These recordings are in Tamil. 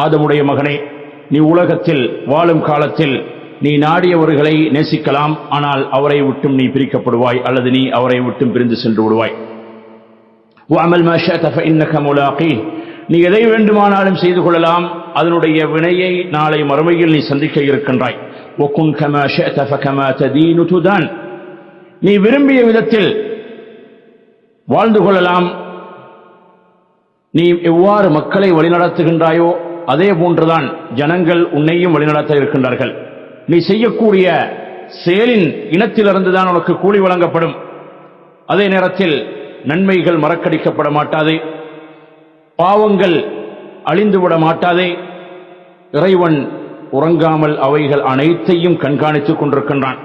ஆதமுடைய மகனே, நீ உலகத்தில் வாழும் காலத்தில் நீ நாடியவர்களை நேசிக்கலாம், ஆனால் அவரை விட்டும் நீ பிரிக்கப்படுவாய், அல்லது நீ அவரை விட்டும் பிரிந்து சென்று விடுவாய். وَعَمَلْ مَا شَئْتَ فَإِنَّكَ مُلَاقِيهِ, நீ எதை வேண்டுமானாலும் செய்து கொள்ளலாம், அதனுடைய வினையை நாளை மறுமையில் நீ சந்திக்க இருக்கின்றாய். وَكُنْ كَمَا شَئْتَ فَكَمَا تَدِينُ تُدَانُ, நீ விரும்பிய விதத்தில் வாழ்ந்து கொள்ளலாம். நீ எவ்வாறு மக்களை வழிநடத்துகின்றாயோ அதே போன்றுதான் ஜனங்கள் உன்னையும் வழிநடத்த இருக்கின்றார்கள். நீ செய்யக்கூடிய செயலின் இனத்திலிருந்துதான் உனக்கு கூலி வழங்கப்படும். அதே நேரத்தில் நன்மைகள் மறக்கடிக்கப்பட மாட்டாதே, பாவங்கள் அழிந்துவிட மாட்டாதே. இறைவன் உறங்காமல் அவைகள் அனைத்தையும் கண்காணித்துக் கொண்டிருக்கின்றான்.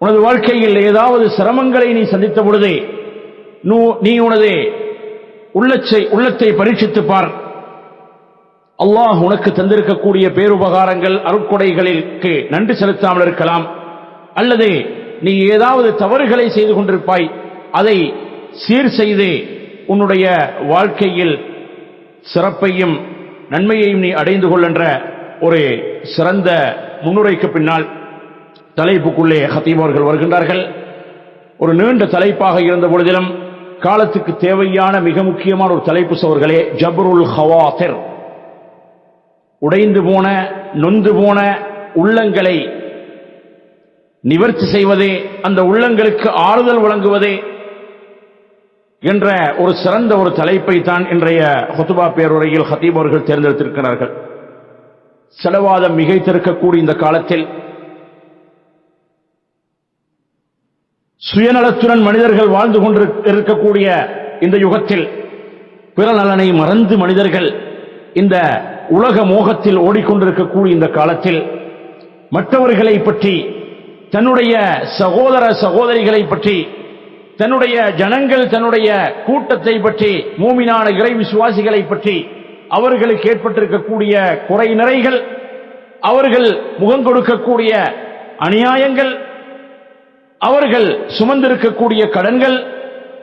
உனது வாழ்க்கையில் ஏதாவது சிரமங்களை நீ சந்தித்த பொழுதே நீ உனது உள்ளத்தை பரீட்சித்து பார். அல்லாஹ் உனக்கு தந்திருக்கக்கூடிய பேருபகாரங்கள் அருட்கொடைகளுக்கு நன்றி செலுத்தாமல் இருக்கலாம், அல்லது நீ ஏதாவது தவறுகளை செய்து கொண்டிருப்பாய். அதை சீர் செய்து உன்னுடைய வாழ்க்கையில் சிறப்பையும் நன்மையையும் நீ அடைந்து கொள்கின்ற ஒரு சிறந்த முன்னுரைக்கு பின்னால் தலைப்புக்குள்ளே ஹத்தீப் அவர்கள் வருகின்றார்கள். ஒரு நீண்ட தலைப்பாக இருந்த பொழுதிலும் காலத்துக்கு தேவையான மிக முக்கியமான ஒரு தலைப்பு சோர்களே, ஜப்ருல் ஹவாத்திர், உடைந்து போன நொந்து போன உள்ளங்களை நிவர்த்தி செய்வதே, அந்த உள்ளங்களுக்கு ஆறுதல் வழங்குவதே என்ற ஒரு சிறந்த ஒரு தலைப்பை தான் இன்றைய ஹுத்பா பேருரையில் ஹத்தீப் அவர்கள் தேர்ந்தெடுத்திருக்கிறார்கள். செலவாதம் மிகைத்திருக்கக்கூடிய இந்த காலத்தில், சுயநலத்துடன் மனிதர்கள் வாழ்ந்து கொண்டிருக்கக்கூடிய இந்த யுகத்தில், பிற நலனை மறந்து மனிதர்கள் இந்த உலக மோகத்தில் ஓடிக்கொண்டிருக்கக்கூடிய இந்த காலத்தில், மற்றவர்களை பற்றி, தன்னுடைய சகோதர சகோதரிகளை பற்றி, தன்னுடைய ஜனங்கள், தன்னுடைய கூட்டத்தை பற்றி, மூமினான இறை விசுவாசிகளை பற்றி அவர்களுக்கு ஏற்பட்டிருக்கக்கூடிய குறை நிறைகள், அவர்கள் முகம் கொடுக்கக்கூடிய அநியாயங்கள், அவர்கள் சுமந்திருக்கக்கூடிய கடன்கள்,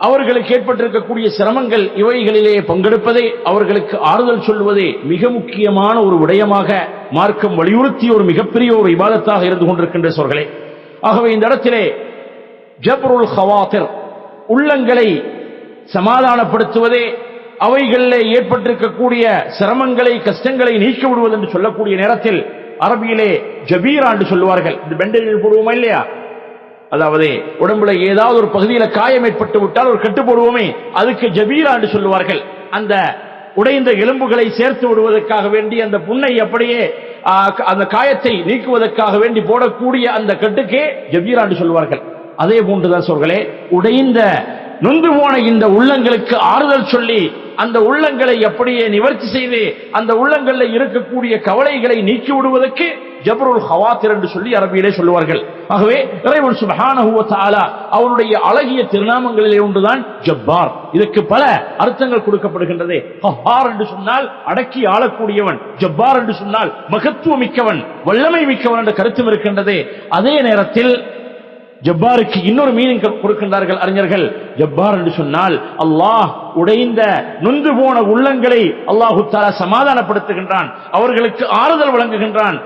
அவர்களுக்கு ஏற்பட்டிருக்கக்கூடிய சிரமங்கள், இவைகளிலே பங்கெடுப்பதை, அவர்களுக்கு ஆறுதல் சொல்வதே மிக முக்கியமான ஒரு விடயமாக மார்க்கம் வலியுறுத்திய ஒரு மிகப்பெரிய ஒரு இபாதத்தாக இருந்து கொண்டிருக்கின்ற சோர்களே. ஆகவே இந்த இடத்திலே ஜப்ருல் ஹவாத்திர், உள்ளங்களை சமாதானப்படுத்துவதே, அவைகளிலே ஏற்பட்டிருக்கக்கூடிய சிரமங்களை கஷ்டங்களை நீக்கி விடுவது என்று சொல்லக்கூடிய நேரத்தில் அரபியிலே ஜபீரா என்று சொல்லுவார்கள். இந்த பெண்டலில் போடுவோமா இல்லையா, அதாவது உடம்புல ஏதாவது ஒரு பகுதியில காயம் ஏற்பட்டு விட்டால் ஒரு கட்டு போடுவோமே, அதுக்கு ஜபீரா என்று சொல்லுவார்கள். அந்த உடைந்த எலும்புகளை சேர்த்து விடுவதற்காக வேண்டி, அந்த புண்ணை அப்படியே அந்த காயத்தை நீக்குவதற்காக வேண்டி போடக்கூடிய அந்த கட்டுக்கே ஜபீரா என்று சொல்வார்கள். அதே போன்றுதான் சொல்களே, உடைந்த நொந்து போன இந்த உள்ளங்களுக்கு ஆறுதல் சொல்லி, அந்த உள்ளங்களை அப்படியே நிவர்த்தி செய்து, அந்த உள்ளங்களில் இருக்கக்கூடிய கவலைகளை நீக்கி விடுவதற்கு ஜப்ருல் ஹவாத்திர் என்று சொல்லி அரபியிலே சொல்லுவார்கள். ஆகவே இறைவன் சுப்ஹானஹு வ தஆலா அவருடைய அழகிய திருநாமங்களிலே ஒன்றுதான் ஜப்பார். இதற்கு பல அர்த்தங்கள் கொடுக்கப்படுகின்றது. கஹார் என்று சொன்னால் அடக்கி ஆளக்கூடியவன், ஜப்பார் என்று சொன்னால் மகத்துவம் மிக்கவன், வல்லமை மிக்கவன் என்ற கருத்தும் இருக்கின்றது. அதே நேரத்தில் ஜப்பாருக்கு இன்னொரு மீனிங் கொடுக்கின்றார்கள் அறிஞர்கள். ஜப்பார் என்று சொன்னால் அல்லாஹ் உடைந்த நொந்து போன உள்ளங்களை அல்லாஹு தஆலா சமாதானப்படுத்துகின்றான், அவர்களுக்கு ஆறுதல் வழங்குகின்றான்,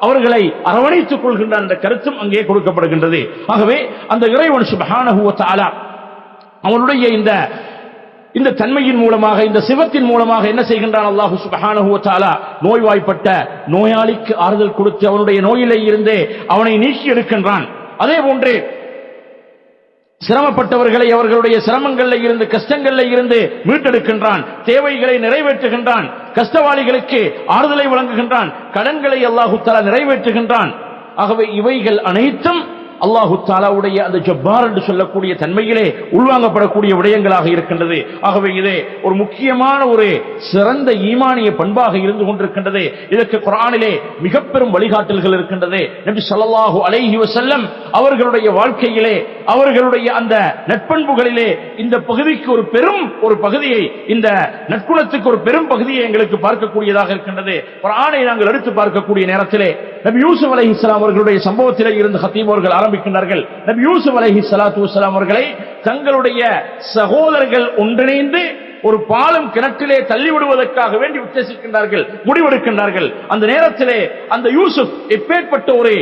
அவர்களை அரவணைத்துக் கொள்கின்றான் என்ற கருத்தும் அங்கே கொடுக்கப்படுகின்றது. ஆகவே அந்த இறைவன் சுப்ஹானஹு வ தஆலா அவனுடைய இந்த தன்மையின் மூலமாக, இந்த சிவத்தின் மூலமாக என்ன செய்கின்றான் அல்லாஹு சுப்ஹானஹு வ தஆலா, நோய்வாய்ப்பட்ட நோயாளிக்கு ஆறுதல் கொடுத்து அவனுடைய நோயிலே இருந்து அவனை நீக்கி எடுக்கின்றான். அதே போன்று சிரமப்பட்டவர்களை அவர்களுடைய சிரமங்களில் இருந்து, கஷ்டங்களில் இருந்து மீட்டெடுக்கின்றான், தேவைகளை நிறைவேற்றுகின்றான், கஷ்டவாளிகளுக்கு ஆறுதலை வழங்குகின்றான், கடன்களை அல்லாஹு தஆலா நிறைவேற்றுகின்றான். ஆகவே இவைகள் அனைத்தும் அல்லாஹு தஆலாவுடைய அந்த ஜப்பார் என்று சொல்லக்கூடிய தன்மையிலே உள்வாங்கப்படக்கூடிய விடயங்களாக இருக்கின்றது. ஆகவே இதே ஒரு முக்கியமான ஒரு சிறந்த ஈமானிய பண்பாக இருந்து கொண்டிருக்கின்றது. இதற்கு குர்ஆனிலே மிக பெரும் வழிகாட்டல்கள் இருக்கின்றது. நபி ஸல்லல்லாஹு அலைஹி வஸல்லம் அவர்களுடைய வாழ்க்கையிலே, அவர்களுடைய அந்த நட்பண்புகளிலே இந்த பகுதிக்கு ஒரு பகுதியை, இந்த நற்குணத்துக்கு ஒரு பெரும் பகுதியை எங்களுக்கு பார்க்கக்கூடியதாக இருக்கின்றது. குர்ஆனை நாங்கள் எடுத்து பார்க்கக்கூடிய நேரத்திலே நபி யூசுப் அலைஹிஸ்ஸலாம் அவர்களுடைய சம்பவத்திலே இருந்து ஹத்தீப் அவர்கள் ஆரம்பிக்கின்றார்கள். நபி யூசுப் அலைஹிஸ்ஸலாத்து வஸ்ஸலாம் அவர்களை தங்களுடைய சகோதரர்கள் ஒன்றிணைந்து ஒரு பாலம் கிணற்றிலே தள்ளிவிடுவதற்காக வேண்டி உத்தேசிக்கின்றார்கள், முடிவெடுக்கின்றார்கள். அந்த நேரத்திலே அந்த யூசுப் எப்பேற்பட்ட ஒரு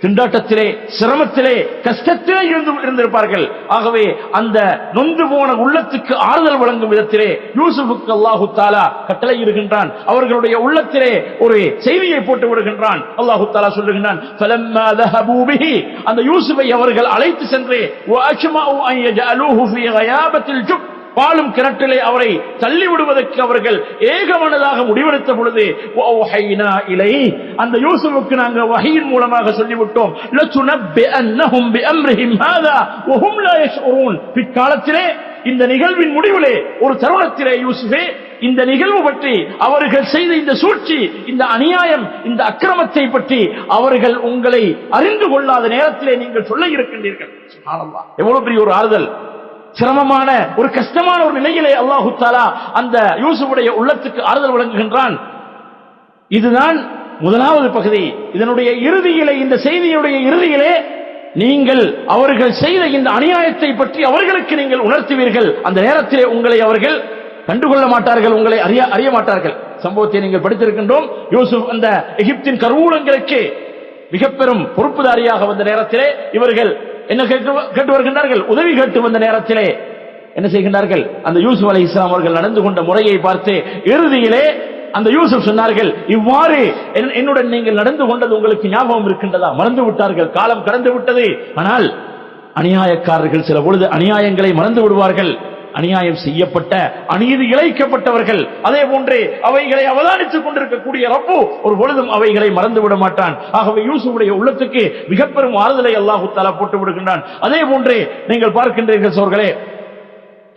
திண்டாட்டத்திலே, சிரமத்திலே, கஷ்டத்திலே இருந்திருப்பார்கள். ஆகவே அந்த நொந்து போன உள்ளத்துக்கு ஆறுதல் வழங்கும் விதத்திலே யூசுஃபுக்கு அல்லாஹு தஆலா கட்டளை இடுகின்றான். அவர்களுடைய உள்ளத்திலே ஒரு செய்தியை போட்டு விடுகின்றான். அல்லாஹு தஆலா சொல்லுகின்றான், ஃபலம்மா ذهبوا به, அந்த யூசுஃபை அவர்கள் அழைத்து சென்று وَأَجْمَعُوا أَن يَجْعَلُوهُ فِي غَيَابَةِ الْجُبِّ, பாலும் கிணற்றிலே அவரை தள்ளிவிடுவதற்கு அவர்கள் ஏகமனதாக முடிவெடுத்த பொழுது வஅவ்ஹைனா இலைஹி, அந்த யூசுஃபுக்கு நாங்கள் வஹீயின் மூலமாக சொல்லிவிட்டோம், லதுனப்பிஅன்னஹும் பிஅம்ரிஹிம் ஹாதா வஹும் லா யஷ்உரூன், பிற்காலத்திலே இந்த நிகழ்வின் முடிவிலே ஒரு தருணத்திலே யூசுஃபே, இந்த நிகழ்வு பற்றி, அவர்கள் செய்த இந்த சூழ்ச்சி, இந்த அநியாயம், இந்த அக்கிரமத்தை பற்றி அவர்கள் உங்களை அறிந்து கொள்ளாத நேரத்திலே நீங்கள் சொல்ல இருக்கின்றீர்கள். சுப்ஹானல்லாஹ், எவ்வளவு பெரிய ஒரு ஆறுதல். சிரமமான ஒரு கஷ்டமான ஒரு நிலையிலே அல்லாஹு தஆலா அந்த யூசுஃபுடைய உள்ளத்துக்கு ஆறுதல் வழங்குகின்றான். இதுதான் முதலாவது பகுதி. இதனுடைய இறுதியிலே, இந்த செய்தியுடைய இறுதியிலே நீங்கள் அவர்கள் செய்த இந்த அநியாயத்தை பற்றி அவர்களுக்கு நீங்கள் உணர்த்துவீர்கள். அந்த நேரத்திலே உங்களை அவர்கள் கண்டுகொள்ள மாட்டார்கள், உங்களை அறிய மாட்டார்கள். சம்பவத்தை நீங்கள் படித்திருக்கின்றோம். யூசுப் அந்த எகிப்தின் கருவூலங்களுக்கு மிக பெரும் பொறுப்புதாரியாக வந்த நேரத்திலே இவர்கள் என்ன கேட்டு வருகின்றார்கள்? உதவி கேட்டு வந்த நேரத்திலே என்ன செய்கின்றார்கள்? அந்த யூசுப் அலைஹிஸ்ஸலாம் அவர்கள் நடந்து கொண்ட முறையை பார்த்து இறுதியிலே அந்த யூசுப் சொன்னார்கள், இவ்வாறு என்னுடன் நீங்கள் நடந்து கொண்டது உங்களுக்கு ஞாபகம் இருக்கின்றதா? மறந்து விட்டார்கள், காலம் கடந்து விட்டது. ஆனால் அநியாயக்காரர்கள் சில பொழுது அநியாயங்களை மறந்து விடுவார்கள். அநியாயம் செய்யப்பட்ட, அநீதி இழைக்கப்பட்டவர்கள், அதே போன்று அவைகளை அவதானித்துக் கொண்டிருக்கக்கூடிய ரப்பு ஒரு பொழுதும் அவைகளை மறந்து விட மாட்டான். ஆகவே யூசுஃபுடைய உள்ளத்துக்கு மிக பெரும் ஆறுதலை அல்லாஹு தஆலா போட்டு விடுகின்றான். அதே போன்று நீங்கள் பார்க்கின்றீர்கள் சோர்களே,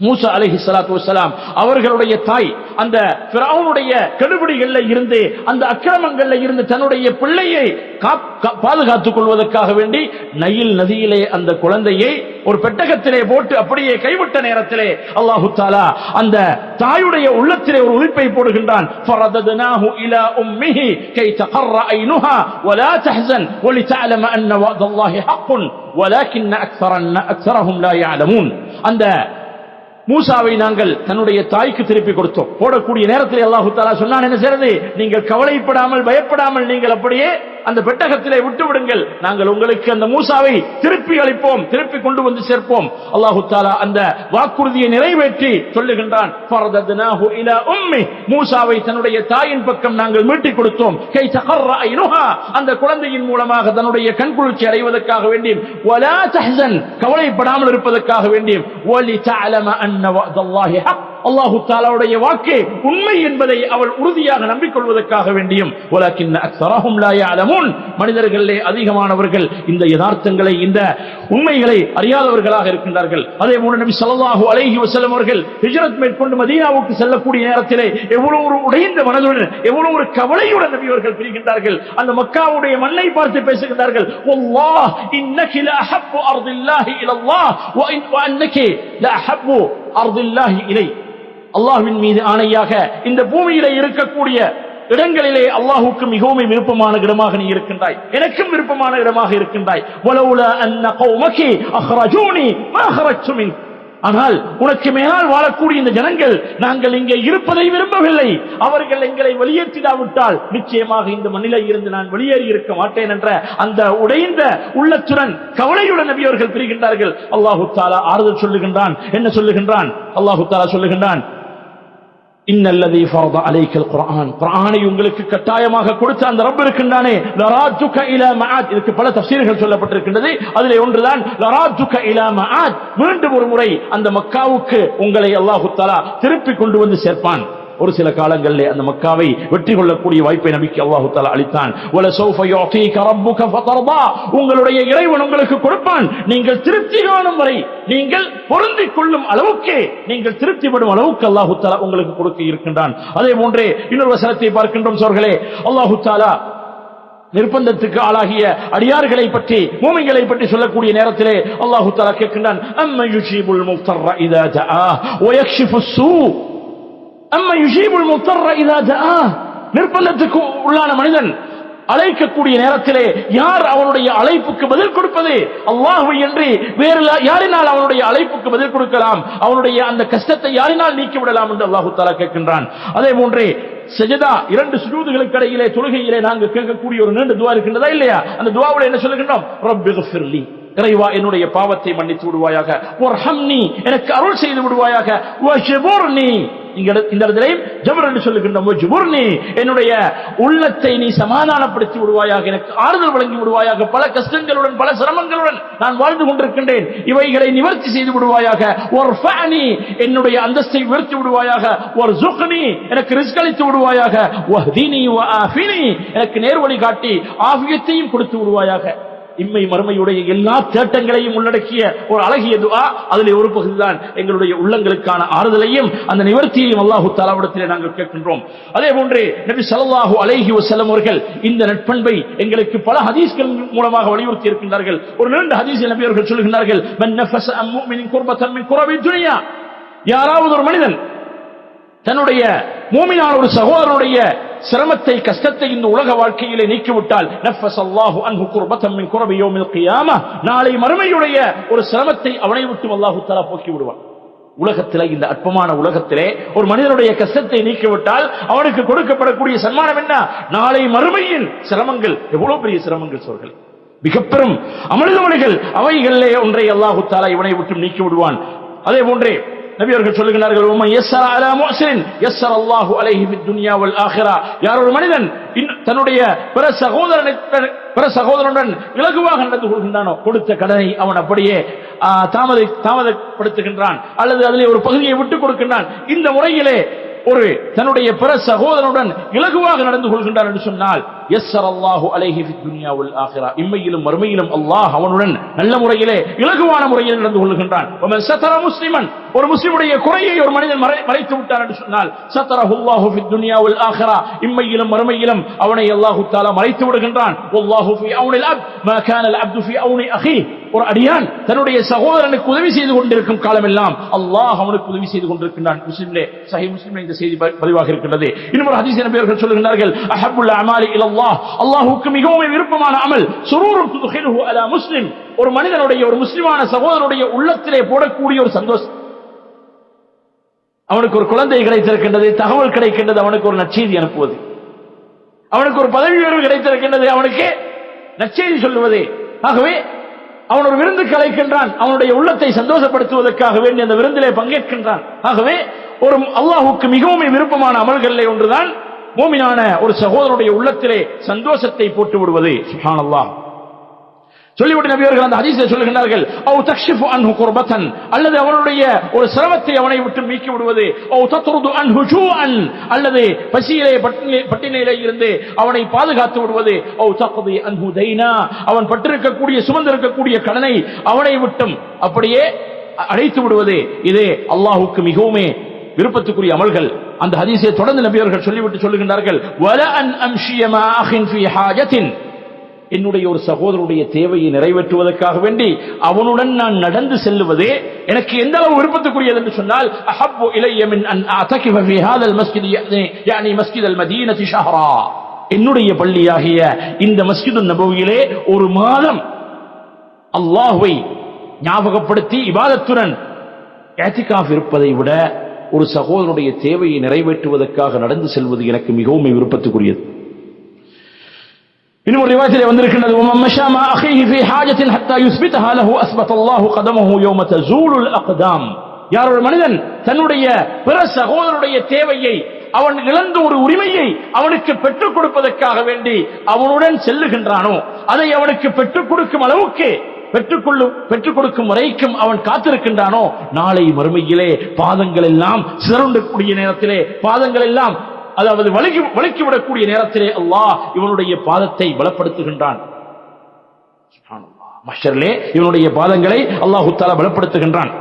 மூசா அலைஹிஸ்ஸலாத்து வஸ்ஸலாம் அவர்களுடைய தாய் அந்த ஃபிரௌனுடைய கெடுபிடிகளில் இருந்து, அந்த அக்கிரமங்களில் இருந்து தன்னுடைய பிள்ளையை பாதுகாத்துக் கொள்வதற்காக வேண்டி நைல் நதியிலே அந்த குழந்தையை ஒரு பெட்டகத்திலே போட்டு அப்படியே கைவிட்ட நேரத்திலே அல்லாஹு தஆலா அந்த தாயுடைய உள்ளத்திலே ஒரு உயிர்ப்பை போடுகின்றான். ஃபரதத்னாஹு இலா உம்மிஹி கை தகர்ர ஐனுஹா வலா தஹ்சன் வலிதஅலம அன்ன வஅதல்லாஹி ஹக்குன் வலக்கின் அக்ஸரஹும் லா யஅலமூன். அந்த மூசாவை நாங்கள் தன்னுடைய தாய்க்கு திருப்பி கொடுத்தோம். போடக்கூடிய நேரத்தில் அல்லாஹு தஆலா சொன்னான், என்ன செய்யறது? நீங்கள் கவலைப்படாமல், பயப்படாமல் நீங்கள் அப்படியே அந்த பெட்டகத்திலே விட்டு விடுங்கள், நாங்கள் உங்களுக்கு அந்த மூசாவை திருப்பி அளிப்போம், திருப்பி கொண்டு வந்து சேர்ப்போம். அல்லாஹு தஆலா அந்த வாக்குறுதியை நிறைவேற்றி சொல்லுகின்றான், ஃபரதத்னாஹு இலா உம்மி, மூசாவை தன்னுடைய தாயின் பக்கம் நாங்கள் மீட்டிக் கொடுத்தோம். கை தகர்ர ஐனுஹா, அந்த குழந்தையின் மூலமாக தன்னுடைய கண்குளிர்ச்சி அடைவதற்காக வேண்டியும், வலா தஹ்சன், கவலைப்படாமல் இருப்பதற்காக வேண்டியும், வலி தஅலம அன்ன வஅதல்லாஹி ஹக், அல்லாஹு தஆலாவுடைய வாக்கு உண்மை என்பதை அவள் உறுதியாக நம்பிக்கொள்வதற்காக வேண்டியும், வலக்கின் அக்ஸரஹும் லா யஅலமூன், மனிதர்களிலே அதிகமானவர்கள் இந்த யதார்த்தங்களை, இந்த உண்மைகளை அறியாதவர்களாக இருக்கின்றார்கள். அதே போல நபி ஸல்லல்லாஹு அலைஹி வஸல்லம் அவர்கள் ஹிஜ்ரத் மேற்கொண்டு மதீனாவுக்கு செல்லக்கூடிய நேரத்திலே எவ்வளவு ஒரு உடைந்த மனதுடன், எவ்வளவு ஒரு கவலையுடன் நபி அவர்கள் பிரிகின்றார்கள். அந்த மக்காவுடைய மண்ணை பார்த்து பேசுகின்றார்கள், வல்லாஹ் இன்னகி லஅஹப்பு அர்தில்லாஹி இலல்லாஹ் வ அன்னகி லஅஹப்பு அர்தில்லாஹி இலை, அல்லாஹ்வின் மீது ஆணையாக இந்த பூமியிலே இருக்கக்கூடிய இடங்களிலே அல்லாஹ்வுக்கு மிகவும் விருப்பமான இடமாக நீ இருக்கின்றாய், எனக்கும் விருப்பமான இடமாக இருக்கின்றாய். வலவுலா அன்ன கௌமகி அஹ்ரஜூனி மா ஹரஜ்து மின், ஆனால் உனக்கு மேலால் வாழக்கூடிய இந்த ஜனங்கள் நாங்கள் இங்கே இருப்பதை விரும்பவில்லை, அவர்கள் எங்களை வெளியேற்றிடாவிட்டால் நிச்சயமாக இந்த மண்ணிலே இருந்து நான் வெளியேறி இருக்க மாட்டேன் என்ற அந்த உடைந்த உள்ளத்துடன் கவலையுடன் நபி அவர்கள் பிரிகின்றார்கள். அல்லாஹு தஆலா ஆறுதல் சொல்லுகின்றான். என்ன சொல்லுகின்றான்? அல்லாஹு தஆலா சொல்லுகின்றான், இன்னல்லதி ஃபரத அலைக்கல் குர்ஆன், குர்ஆனை உங்களுக்கு கட்டாயமாக கொடுத்த அந்த ரப் இருக்கின்றானே, லராஜுக இலா மஆத், இதுக்கு பல தஃசீர்கள் சொல்லப்பட்டிருக்கின்றது. அதிலே ஒன்றுதான் லராஜுக இலா மஆத், மீண்டும் ஒரு முறை அந்த மக்காவுக்கு உங்களை அல்லாஹு தஆலா திருப்பி கொண்டு வந்து சேர்ப்பான். ஒரு சில காலங்களிலே அந்த மக்காவை வெற்றி கொள்ளக்கூடிய வாய்ப்பை நபிக்கு அல்லாஹு தஆலா அளித்தான். வல சௌஃப யுஅதீக ரப்புக ஃபதர்தா, உங்களுடைய இறைவன் உங்களுக்கு கொடுப்பான், நீங்கள் திருப்தி காணும் வரை, நீங்கள் பொருந்திக் கொள்ளும் அளவுக்கு, நீங்கள் திருப்திப்படும் அளவுக்கு அல்லாஹு தஆலா உங்களுக்கு கொடுக்க இருக்கின்றான். அதே போன்றே இன்னொரு வசனத்தை பார்க்கின்றோம் சோர்களே, அல்லாஹு தஆலா நிர்பந்தத்துக்கு ஆளாகிய அடியார்களை பற்றி, மூமின்களை பற்றி சொல்லக்கூடிய நேரத்திலே அல்லாஹு தஆலா கேட்கின்றான், அம்ம யுஜீபுல் முஃதர்ர இதா ஜஆ வ யக்ஷிஃபுஸ் ஸூ, அம்ம யுஜீபுல் முஃதர்ர இதா ஜஆ, நிர்பந்தத்துக்கு உள்ளான மனிதன் அழைக்கக்கூடிய நேரத்திலே யார் அவனுடைய அழைப்புக்கு பதில் கொடுப்பது? அல்லாஹ்வை என்று வேறு யாரினால் அவனுடைய அழைப்புக்கு பதில் கொடுக்கலாம்? அவனுடைய அந்த கஷ்டத்தை யாரினால் நீக்கிவிடலாம் என்று அல்லாஹ் தஆலா கேட்கின்றான். அதே போன்றே சஜதா, 2 சுஜூதுகளுக்கு இடையிலே தொழுகையிலே நாங்கள் கேட்கக்கூடிய ஒரு நீண்ட துஆ இருக்கின்றதா இல்லையா? அந்த துஆவில் என்ன சொல்லுகின்றோம்? ரப்பிக்ஃபிர்லி, இறைவா என்னுடைய பாவத்தை மன்னித்து விடுவாயாக, வர்ஹம்னி எனக்கு அருள் செய்து விடுவாயாக, வஜ்புர்னி இந்த இடத்திலேயும் ஜபர் என்று சொல்லுகின்றோம், வஜ்புர்னி என்னுடைய உள்ளத்தை நீ சமாதானப்படுத்தி விடுவாயாக, எனக்கு ஆறுதல் வழங்கி விடுவாயாக, பல கஷ்டங்களுடன் பல சிரமங்களுடன் நான் வாழ்ந்து கொண்டிருக்கின்றேன், இவைகளை நிவர்த்தி செய்து விடுவாயாக, வர்ஃபஅனி என்னுடைய அந்தஸ்தை உயர்த்தி விடுவாயாக, வர்ஸுக்னி எனக்கு ரிஸ்க் அளித்து விடுவாயாக, வஹ்தினி வஆஃபினி எனக்கு நேர்வழி காட்டி ஆஃபியத்தையும் கொடுத்து விடுவாயாக. இம்மை மறுமையுடைய எல்லா தேட்டங்களையும் உள்ளடக்கிய ஒரு அழகிய துஆ. அதிலே ஒரு பகுதிதான் எங்களுடைய உள்ளங்களுக்கான ஆறுதலையும் அந்த நிவர்த்தியையும் அல்லாஹ் தஆலாவிடத்திலே நாங்கள் கேட்கின்றோம். அதே போன்று நபி ஸல்லல்லாஹு அலைஹி வஸல்லம் அவர்கள் இந்த நட்பண்பை எங்களுக்கு பல ஹதீஸ்கள் மூலமாக வலியுறுத்தி இருக்கின்றார்கள். ஒரு நீண்ட ஹதீஸில் நபி அவர்கள் சொல்கிறார்கள், மன் நஃபஸ அன் முஃமினின் குர்பத்தன் மின் குரபி துன்யா, யாராவது ஒரு மனிதன் தன்னுடைய மூமினான ஒரு சகோதரனுடைய சிரமத்தை கஷ்டத்தை இந்த உலக வாழ்க்கையிலே நீக்கிவிட்டால் நஃபஸல்லாஹு அன்ஹு குர்பத்தன் மின் குரபி யௌமில் கியாமah, நாளை மறுமையுடைய ஒரு சிரமத்தை அவனை விட்டு அல்லாஹ் தஆலா போக்கி விடுவான். உலகத்திலே, இந்த அற்பமான உலகத்திலே ஒரு மனிதனுடைய கஷ்டத்தை நீக்கிவிட்டால் அவனுக்கு கொடுக்கப்படக்கூடிய சன்மானம் என்ன? நாளை மறுமையின் சிரமங்கள். எவ்வளவு பெரிய சிரமங்கள் சொல்கள், மிகப்பெரும் அமளிதமணிகள், அவைகளிலே ஒன்றை அல்லாஹ் தஆலா இவனை விட்டு நீக்கி விடுவான். அதே போன்றே நபி அவர்கள் சொல்லுகிறார்கள், உம்ம யஸ்ஸர அலா முஹ்சின் யஸ்ஸர அல்லாஹு அலைஹி ஃபித் துன்யா வல் ஆখিরা. யார் ஒரு மனிதன் தன்னுடைய பிற சகோதரனுடன் இலகுவாக நடந்து கொள்கின்றானோ, கொடுத்த கடனை அவன் அப்படியே தாமதப்படுத்துகின்றான் அல்லது அதிலே ஒரு பகுதியை விட்டுக் கொடுக்கின்றான், இந்த முறையிலே ஒரு தன்னுடைய பிற சகோதரனுடன் இலகுவாக நடந்து கொள்கின்றான் என்று சொன்னால் யஸ்ஸரல்லாஹு அலைஹி ஃபித் துன்யா வல் ஆখিরা, இம்மையிலும் மறுமையிலும் அல்லாஹ் அவனுடன் நல்ல முறையிலே இலகுவான முறையில் நடந்து கொள்கின்றான். வமன் சதர முஸ்லிமன், ஒரு முஸ்லிமுடைய குறையை ஒரு மனிதன் மறைத்து விட்டான் என்று சொன்னால் சதரஹுல்லாஹு ஃபித் துன்யா வல் ஆখিরা, இம்மையிலும் மறுமையிலும் அவனை அல்லாஹ் தஆலா மறைத்து விடுகின்றான். வல்லாஹு ஃபீ அவுனில் அப்த் மா கான அல் அப்து ஃபீ அவுனி அஹீ, ஒரு அடியான் தன்னுடைய சகோதரனுக்கு உதவி செய்து கொண்டிருக்கும் காலமெல்லாம் அல்லாஹ் அவனுக்கு உதவி செய்து கொண்டிருக்கின்றான். முஸ்லிமிலே, சஹீஹ் முஸ்லிமிலே இந்த செய்தி பதிவாக இருக்கின்றது. இன்னும் ஒரு ஹதீஸ் நபி அவர்கள் சொல்லுகிறார்கள், அஹப்புல் அமாலி இலல்லாஹ், அல்லாஹ்வுக்கு மிகவும் விருப்பமான அமல் சுரூருன் துத்ஹிலுஹு அலா முஸ்லிம், ஒரு மனிதனுடைய ஒரு முஸ்லிமான சகோதரனுடைய உள்ளத்திலே போடக்கூடிய ஒரு சந்தோஷம். அவனுக்கு ஒரு குழந்தை கிடைத்திருக்கின்றது, தகவல் கிடைக்கின்றது, அவனுக்கு ஒரு நற்செய்தி அனுப்புவது, அவனுக்கு ஒரு பதவி உயர்வு கிடைத்திருக்கின்றது, அவனுக்கு நற்செய்தி சொல்லுவது. ஆகவே அவன் ஒரு விருந்துக்கு அழைக்கின்றான், அவனுடைய உள்ளத்தை சந்தோஷப்படுத்துவதற்காக வேண்டி அந்த விருந்திலே பங்கேற்கின்றான். ஆகவே ஒரு அல்லாஹ்வுக்கு மிகவும் விருப்பமான அமல்களிலே ஒன்றுதான் மூமினான ஒரு சகோதரனுடைய உள்ளத்திலே சந்தோஷத்தை போட்டு விடுவது. சுப்ஹானல்லாஹ். சொல்லிவிட்டு நபி அவர்கள் அந்த ஹதீஸை சொல்லுகிறார்கள், அவ் தக்ஷிஃபு அன்ஹு குர்பத்தன், அல்லது அவனுடைய ஒரு சிரமத்தை அவனை விட்டு நீக்கி விடுவது, அவ் தத்ருது அன்ஹு ஜூஅன், அல்லது பசியிலே பட்டினியிலே இருந்து அவனை பாதுகாத்து விடுவது, அவ் தக்தி அன்ஹு தைனா, அவன் பட்டிருக்கக்கூடிய சுமந்திருக்கக்கூடிய கடனை அவனை விட்டும் அப்படியே அழைத்து விடுவது. இது அல்லாஹ்வுக்கு மிகவும் விருப்பத்துக்குரிய அமல்கள். அந்த ஹதீஸை தொடர்ந்து நபி அவர்கள் சொல்லிவிட்டு சொல்லுகின்றார்கள், வல அன் அம்ஷிய மா அஹின் ஃபீ ஹாஜத்தின், என்னுடைய ஒரு சகோதரனுடைய தேவையை நிறைவேற்றுவதற்காக வேண்டி அவனுடன் நான் நடந்து செல்லுவதே எனக்கு எந்த அளவு விருப்பத்துக்குரியது என்று சொன்னால், அஹப்பு இலைய மின் அன் அஅதகிஃப ஃபீ ஹாதல் மஸ்ஜித் யானி மஸ்ஜித் அல் மதீனத்தி ஷஹரா, என்னுடைய பள்ளியாகிய இந்த மஸ்ஜிது நபவியிலே ஒரு மாதம் அல்லாஹ்வை ஞாபகப்படுத்தி இபாதத்துடன் இஅ்திகாஃப் இருப்பதை விட ஒரு சகோதரனுடைய தேவையை நிறைவேற்றுவதற்காக நடந்து செல்வது எனக்கு மிகவும் விருப்பத்துக்குரியது. இன்னும் ஒரு ரிவாயத்திலே வந்திருக்கிறது, வமன் மஷா மா அஹீஹி ஃபீ ஹாஜத்தின் ஹத்தா யுஸ்பிதஹா லஹு அஸ்பத்தல்லாஹு கதமஹு யௌம தஸூலுல் அக்தாம். யார் ஒரு மனிதன் தன்னுடைய பிற சகோதரனுடைய தேவையை, அவன் இழந்த ஒரு உரிமையை அவனுக்கு பெற்றுக் கொடுப்பதற்காக வேண்டி அவனுடன் செல்லுகின்றானோ, அதை அவனுக்கு பெற்றுக் கொடுக்கும் அளவுக்கு பெற்றுக் கொடுக்கும் வரைக்கும் அவன் காத்திருக்கின்றானோ, நாளை மறுமையிலே பாதங்கள் எல்லாம் சிதறக்கூடிய நேரத்திலே, பாதங்கள் எல்லாம் அதாவது வலிக்கிவிடக்கூடிய நேரத்திலே அல்லாஹ் இவனுடைய பாதத்தை பலப்படுத்துகின்றான். சுப்ஹானல்லாஹ். மஹ்ஷரிலே இவனுடைய பாதங்களை அல்லாஹ் தஆலா பலப்படுத்துகின்றான்.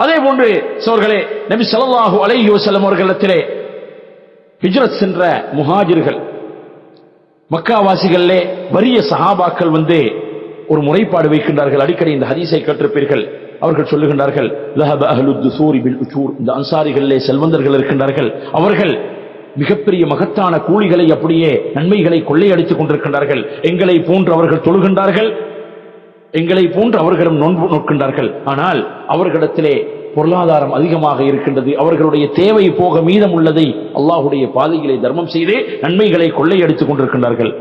அதே போன்று சோர்களே, நபி ஸல்லல்லாஹு அலைஹி வஸல்லம் அவர்களிடத்திலே ஹிஜ்ரத் சென்ற முஹாஜிர்கள், மக்காவாசிகளிலே வறிய சஹாபாக்கள் ஒரு முறைப்பாடு வைக்கின்றார்கள். அடிக்கடி இந்த ஹதீஸை கேட்டிருப்பீர்கள். அவர்கள் சொல்லுகின்றார்கள், லஹப அஹ்லுத் துசூரி பில் உஜூர், இந்த அன்சாரிகளிலே செல்வந்தர்கள் இருக்கின்றார்கள், அவர்கள் மிகப்பெரிய மகத்தான கூலிகளை அப்படியே நன்மைகளை கொள்ளையடித்துக் கொண்டிருக்கின்றார்கள். எங்களை போன்று அவர்கள் தொழுகின்றார்கள், எங்களை போன்று அவர்களும் நோன்பு நோக்கின்றார்கள். ஆனால் அவர்களிடத்திலே பொருளாதாரம் அதிகமாக இருக்கின்றது. அவர்களுடைய தேவை போக மீதம் உள்ளதை அல்லாஹ்வுடைய பாதையிலே தர்மம் செய்து நன்மைகளை கொள்ளையடித்துக் கொண்டிருக்கின்றார்கள்.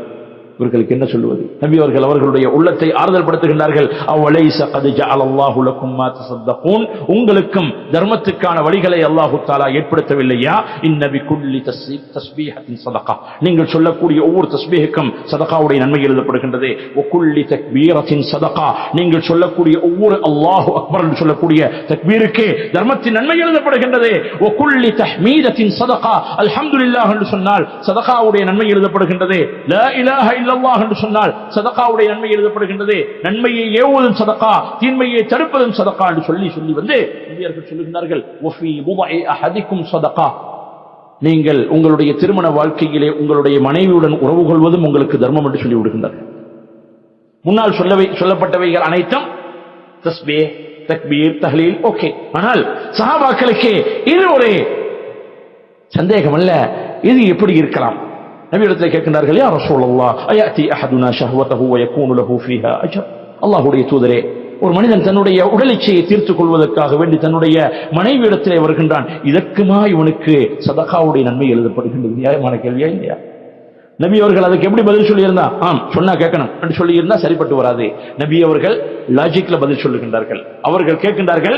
இவர்களுக்கு என்ன சொல்லுவது? நபி அவர்கள் அவர்களுடைய உள்ளத்தை ஆறுதல் படுத்துகின்றார்கள். அவ்வலைஸ கத் ஜஅலல்லாஹு லக்கும் மா தஸத்தகூன், உங்களுக்கும் தர்மத்துக்கான வழிகளை அல்லாஹ் தஆலா ஏற்படுத்தவில்லையா? இன்ன பிகுல்லி தஸ்பீஹத்தின் ஸதகா, நீங்கள் சொல்லக்கூடிய ஒவ்வொரு தஸ்பீஹுக்கும் சதகாவுடைய நன்மை எழுதப்படுகின்றது. வகுல்லி தக்பீரத்தின் ஸதகா, நீங்கள் சொல்லக்கூடிய ஒவ்வொரு அல்லாஹு அக்பர் என்று சொல்லக்கூடிய தக்பீருக்கு தர்மத்தின் நன்மை எழுதப்படுகின்றது. வகுல்லி தஹ்மீதத்தின் ஸதகா, அல்ஹம்துலில்லாஹ் என்று சொன்னால் சதகாவுடைய நன்மை எழுதப்படுகின்றது. லா இலாஹ இல்லல்லாஹ் என்று சொன்னால் சதகாவுடைய நன்மை எழுதப்படுகின்றது. நன்மையை ஏவுவதும் சதகா, தீன்மையை தடுப்பதும் சதகா என்று சொல்லி வந்து நபியர்கள் சொல்லுகிறார்கள், வஃபீ புத்இ அஹதிக்கும் சதகா, நீங்கள் உங்களுடைய திருமண வாழ்க்கையிலே உங்களுடைய மனைவியுடன் உறவு கொள்வதும் உங்களுக்கு தர்மம் என்று சொல்லி விடுகின்றார்கள். முன்னால் சொல்லப்பட்டவைகள் அனைத்தும் தஸ்பீஹ், தக்பீர், தஹ்லீல், ஓகே. ஆனால் சஹாபாக்களுக்கு இது ஒரு சந்தேகம் அல்ல, இது எப்படி இருக்கலாம்? நபியிடத்தில் கேட்கின்றார்கள், யா ரசூலல்லாஹ் அயதி அஹதுனா ஷஹவதஹு வ யகூனு லஹு ஃபீஹா அஜர். அல்லாஹ்வுடைய தூதரே, ஒரு மனிதன் தன்னுடைய உடல் இச்சையை தீர்த்துக் கொள்வதற்காக வேண்டி தன்னுடைய மனைவியிடத்திலே வருகின்றான், இதற்குமா இவனுக்கு சதகாவுடைய நன்மை எழுதப்படுகின்றது? நியாயமான கேள்வியா இல்லையா? நபி அவர்கள் அதுக்கு எப்படி பதில் சொல்லியிருந்தா? ஆம், சொன்னா கேட்கணும் என்று சொல்லி இருந்தா சரிப்பட்டு வராது. நபி அவர்கள் லாஜிக்ல பதில் சொல்லுகின்றார்கள். அவர்கள் கேட்கின்றார்கள்,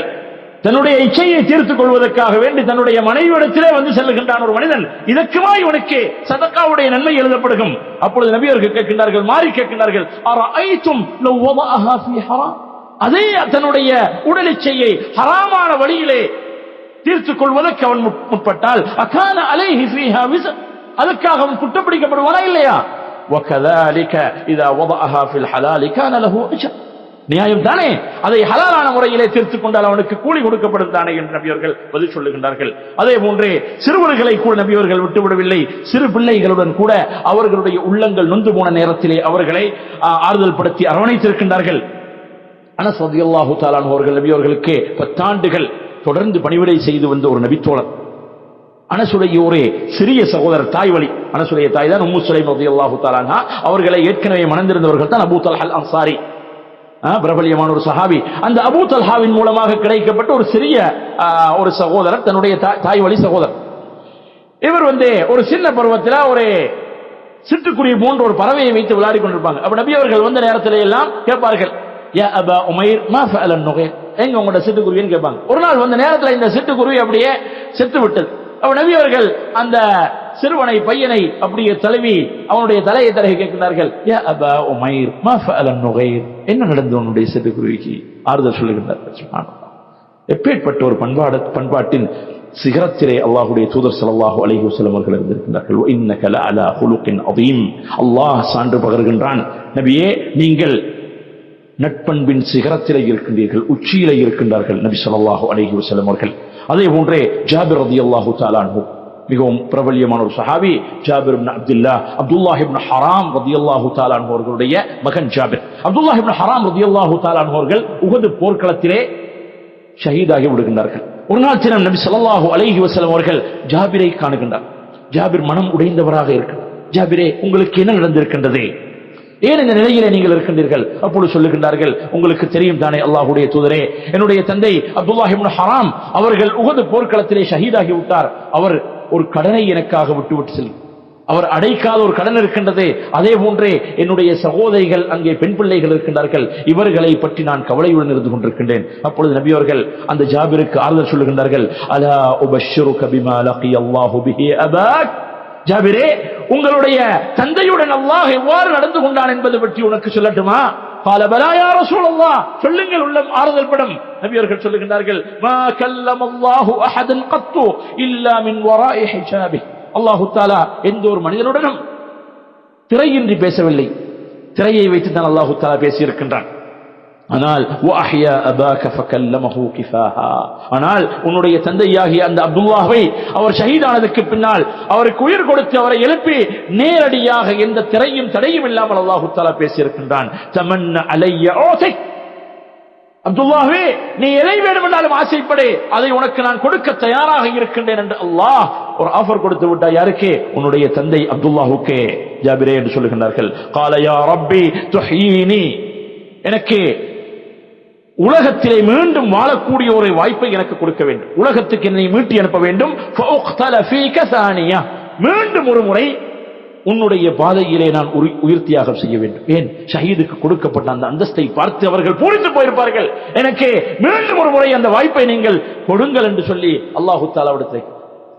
தன்னுடைய இச்சையை தீர்த்துக் கொள்வதற்காக வேண்டி தன்னுடைய மனைவியிடத்திலே வந்து செல்லுகின்றான் ஒரு மனிதன், இதற்குமா இவனுக்கு சதகாவுடைய நன்மை எழுதப்படுகும்? அப்பொழுது நபி அவர்கள் கேட்கின்றார்கள், மாறி கேட்கின்றார்கள், அரஐதும் லவ் வதஅஹா ஃபீ ஹராம், அதே தன்னுடைய உடல் இச்சையை ஹராமான வழியிலே தீர்த்துக் கொள்வதற்கு அவன் முற்பட்டால் அகான அலைஹி ஃபீஹா விஸ்ர், அதற்காக அவன் குற்றப்பிடிக்கப்படுவானா இல்லையா? வகذلك اذا وضعها في الحلال كان له اجر, நியாயம் தானே? அதை ஹலாலான முறையிலே தீர்த்துக் கொண்டால் அவனுக்கு கூலி கொடுக்கப்படும் தானே என்று நபியவர்கள் பதில் சொல்லுகின்றார்கள். அதே போன்றே சிறுவர்களை கூட நபியவர்கள் விட்டுவிடவில்லை. சிறு பிள்ளைகளுடன் கூட அவர்களுடைய உள்ளங்கள் நொந்து போன நேரத்திலே அவர்களை ஆறுதல் படுத்தி அரவணைத்திருக்கின்றார்கள். அனஸ் ரலியல்லாஹு தஆலா அவர்கள் நபியவர்களுக்கு 10 ஆண்டுகள் தொடர்ந்து பணிவிடை செய்து வந்த ஒரு நபித்தோழர். அனசுடைய ஒரு சிறிய சகோதரர், தாய் வழி, அனசுடைய தாய் தான் உம்மு சுலைம் ரலியல்லாஹு தஆலா அன்ஹா. அவர்களை ஏற்கனவே மணந்திருந்தவர்கள் தான் அபூ தல்ஹா அல் அன்சாரி, பிரபலியமான ஒரு சஹாபி. அந்த அபூ தல்ஹாவின் மூலமாக கிடைக்கப்பட்ட ஒரு சிறிய ஒரு சகோதரர், தன்னுடைய தாய் வழி சகோதரர். இவர் ஒரு சின்ன பருவத்தில் ஒரு சிட்டுக்குருவி போன்ற ஒரு பறவையை வைத்து விளையாடி கொண்டிருப்பாங்க. அப்ப நபி அவர்கள் வந்த நேரத்திலே எல்லாம் கேட்பார்கள், யா அபா உமைர் மா ஃபஅல அன்-நுகைர், எங்க உங்களோட சிட்டுக்குருவின்னு கேட்பாங்க. ஒரு நாள் வந்த நேரத்தில் இந்த சிட்டுக்குருவி அப்படியே செத்து விட்டது. அப்ப நபி அவர்கள் அந்த சிறுவனை, பையனை அப்படியே தழுவி அவனுடைய தலையை தடவி கேட்கிறார்கள், யா அபா உமைர் மா ஃபஅல அன்-நுகைர், என்ன நடந்தது உன்னுடைய சிட்டுக்குருவிக்கு? ஆறுதல் சொல்லுகின்றார்கள். சுப்ஹானல்லாஹ், எப்பேற்பட்ட ஒரு பண்பாட்டின் சிகரத்திலே அல்லாஹ்வுடைய தூதர் ஸல்லல்லாஹு அலைஹி வஸல்லம் அவர்கள் இருந்திருக்கிறார்கள். இன்னக லஅலா குலுகின் அதீம், அல்லாஹ் சான்று பகர்கின்றான், நபியே நீங்கள் நட்பண்பின் சிகரத்திலே இருக்கின்றீர்கள், உச்சியிலே இருக்கின்றார்கள் நபி ஸல்லல்லாஹு அலைஹி வஸல்லம் அவர்கள். அதே போன்றே ஜாபிர் ரலியல்லாஹு தஆலா அன்ஹு, மிகவும் பிரபல்யமான ஒரு சஹாபி, ஜாபிர் இப்னு அப்துல்லாஹ் இப்னு ஹராம் ரலியல்லாஹு தஆலா அன்ஹு அவர்களுடைய மகன் ஜாபிர். அப்துல்லாஹ் இப்னு ஹராம் ரலியல்லாஹு தஆலா அன்ஹு அவர்கள் உஹது போர்க்களத்திலே ஷஹீதாகி விடுகின்றார்கள். ஒரு நாள் தினம் நபி ஸல்லல்லாஹு அலைஹி வஸல்லம் அவர்கள் ஜாபிரை காணுகின்றார். ஜாபிர் மனம் உடைந்தவராக இருக்கிறார். ஜாபிரே, உங்களுக்கு என்ன நடந்திருக்கின்றது? ஏன் இந்த நிலையிலே நீங்கள் இருக்கின்றீர்கள்? அப்பொழுது சொல்லுகின்றார்கள், உங்களுக்கு தெரியும் தானே அல்லாஹ்வுடைய தூதரே, என்னுடைய தந்தை அப்துல்லாஹ் இப்னு ஹராம் அவர்கள் உஹது போர்க்களத்திலே ஷஹீதாகி விட்டார். அவர் ஒரு கடனை எனக்காக விட்டு செல்லும், அவர் அடைக்காத ஒரு கடன் இருக்கின்றது. அதே போன்றே என்னுடைய சகோதரிகள், அங்கே பெண் பிள்ளைகள் இருக்கின்றார்கள், இவர்களை பற்றி நான் கவலையுடன் இருந்து கொண்டிருக்கின்றேன். அப்பொழுது நபி அவர்கள் அந்த ஜாபிருக்கு ஆறுதல் சொல்லுகின்றார்கள், அலா உபஷ்ஷிருக பிமா லகியல்லாஹு பிஹி அபாக், ஜாபிரே, உங்களுடைய தந்தையுடன் அல்லாஹ் எவ்வாறு நடந்து கொண்டான் என்பது பற்றி உனக்கு சொல்லட்டுமா? قال بلى يا رسول الله, சொல்லுங்கள், உள்ளம் ஆறுதல் படும். நபி அவர்கள் சொல்லுகின்றார்கள், ما كلم الله احدا قط الا من وراء حجابه, அல்லாஹ் தஆலா எந்த ஒரு மனிதனுடனும் திரையின்றி பேசவில்லை, திரையை வைத்து தான் அல்லாஹ் தஆலா பேசி இருக்கின்றான். ஆனால் வஹ்யா அபாக ஃபகல்லமஹு கிஃபாஹா, ஆனால் உன்னுடைய தந்தையாகிய அந்த அப்துல்லாஹ்வை அவர் ஷஹீதானதுக்கு பின்னால் அவருக்கு உயிர் கொடுத்து அவரை எழுப்பி நேரடியாக எந்த திரையும் தடையும் இல்லாமல் அல்லாஹ் தஆலா பேசி இருக்கின்றான். தமன்ன அலைய ஊதிக், அப்துல்லாஹ்வே, நீ எதை வேண்டுமென்றாலும் ஆசைப்படு, அதை உனக்கு நான் கொடுக்க தயாராக இருக்கின்றேன் என்று அல்லாஹ் ஒரு ஆஃபர் கொடுத்து விட்டார். யாருக்கு? உன்னுடைய தந்தை அப்துல்லாஹுக்கே. ஜாபிரே என்று சொல்லுகின்றார்கள், قال يا ربي تحييني, எனக்கு உலகத்திலே மீண்டும் வாழக்கூடிய ஒரு வாய்ப்பை எனக்கு கொடுக்க வேண்டும், உலகத்துக்கு என்னை மீட்டி அனுப்ப வேண்டும். فاقتل فيك ثانية, மீண்டும் ஒரு முறை உன்னுடைய பாதையிலே நான் உயிர் தியாகம் செய்ய வேண்டும். ஏன்? ஷஹீதுக்கு கொடுக்கப்பட்ட அந்த அந்தஸ்தை பார்த்து அவர்கள் பூரித்து போயிருப்பார்கள். எனக்கு மீண்டும் ஒரு முறை அந்த வாய்ப்பை நீங்கள் கொடுங்கள் என்று சொல்லி அல்லாஹு தஆலாவிடத்தில்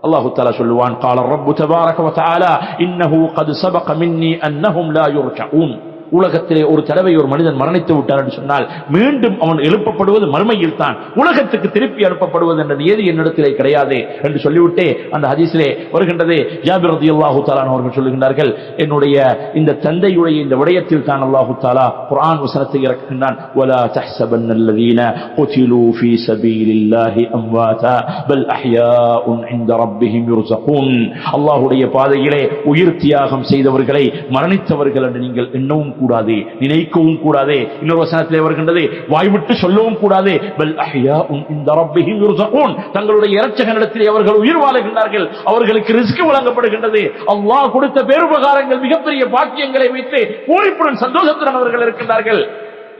அல்லாஹு தஆலா சொல்லுவான், قال الرب تبارك وتعالى انه قد سبق مني انهم لا يرجعون. உலகத்திலே ஒரு தடவை ஒரு மனிதன் மரணித்து விட்டார் என்று சொன்னால் மீண்டும் அவன் எழுப்பப்படுவது மறுமையில் தான், உலகத்துக்கு திருப்பி அனுப்பப்படுவது என்ற நியதி என்னிடத்திலே கிடையாது என்று சொல்லிவிட்டு அந்த ஹதீஸிலே வருகின்றது. ஜாபிர் ரலியல்லாஹு தஆலா அவர்கள் சொல்லுகின்றார்கள், என்னுடைய இந்த தந்தையுடைய இந்த விடயத்தில் தான் அல்லாஹு தஆலா குர்ஆன் வசனத்தை இறக்குகின்றான், ولا تحسبن الذين قتلوا في سبيل الله امواتا بل احياء عند ربهم يرزقون. அல்லாஹ்வுடைய பாதையிலே உயிர் தியாகம் செய்தவர்களை மரணித்தவர்கள் என்று நீங்கள் எண்ணவும் கூடாது, நினைக்கவும் கூடாது. இன்னொரு வசனத்திலே வருகின்றது, வாய்விட்டு சொல்லவும் கூடாது, பல் அஹ்யாஉன் இன்த ரப்பிஹிம் யுர்ஸகூன். தங்களுடைய இரட்சகனிடத்திலே அவர்கள் உயிர் வாழுகின்றார்கள், அவர்களுக்கு ரிஸ்க் வழங்கப்படுகின்றது. அல்லாஹ் கொடுத்த பேருபகாரங்கள், மிகப்பெரிய பாக்கியங்களை வைத்து பூரிப்புடன் சந்தோஷத்துடன் அவர்கள் இருக்கின்றார்கள்.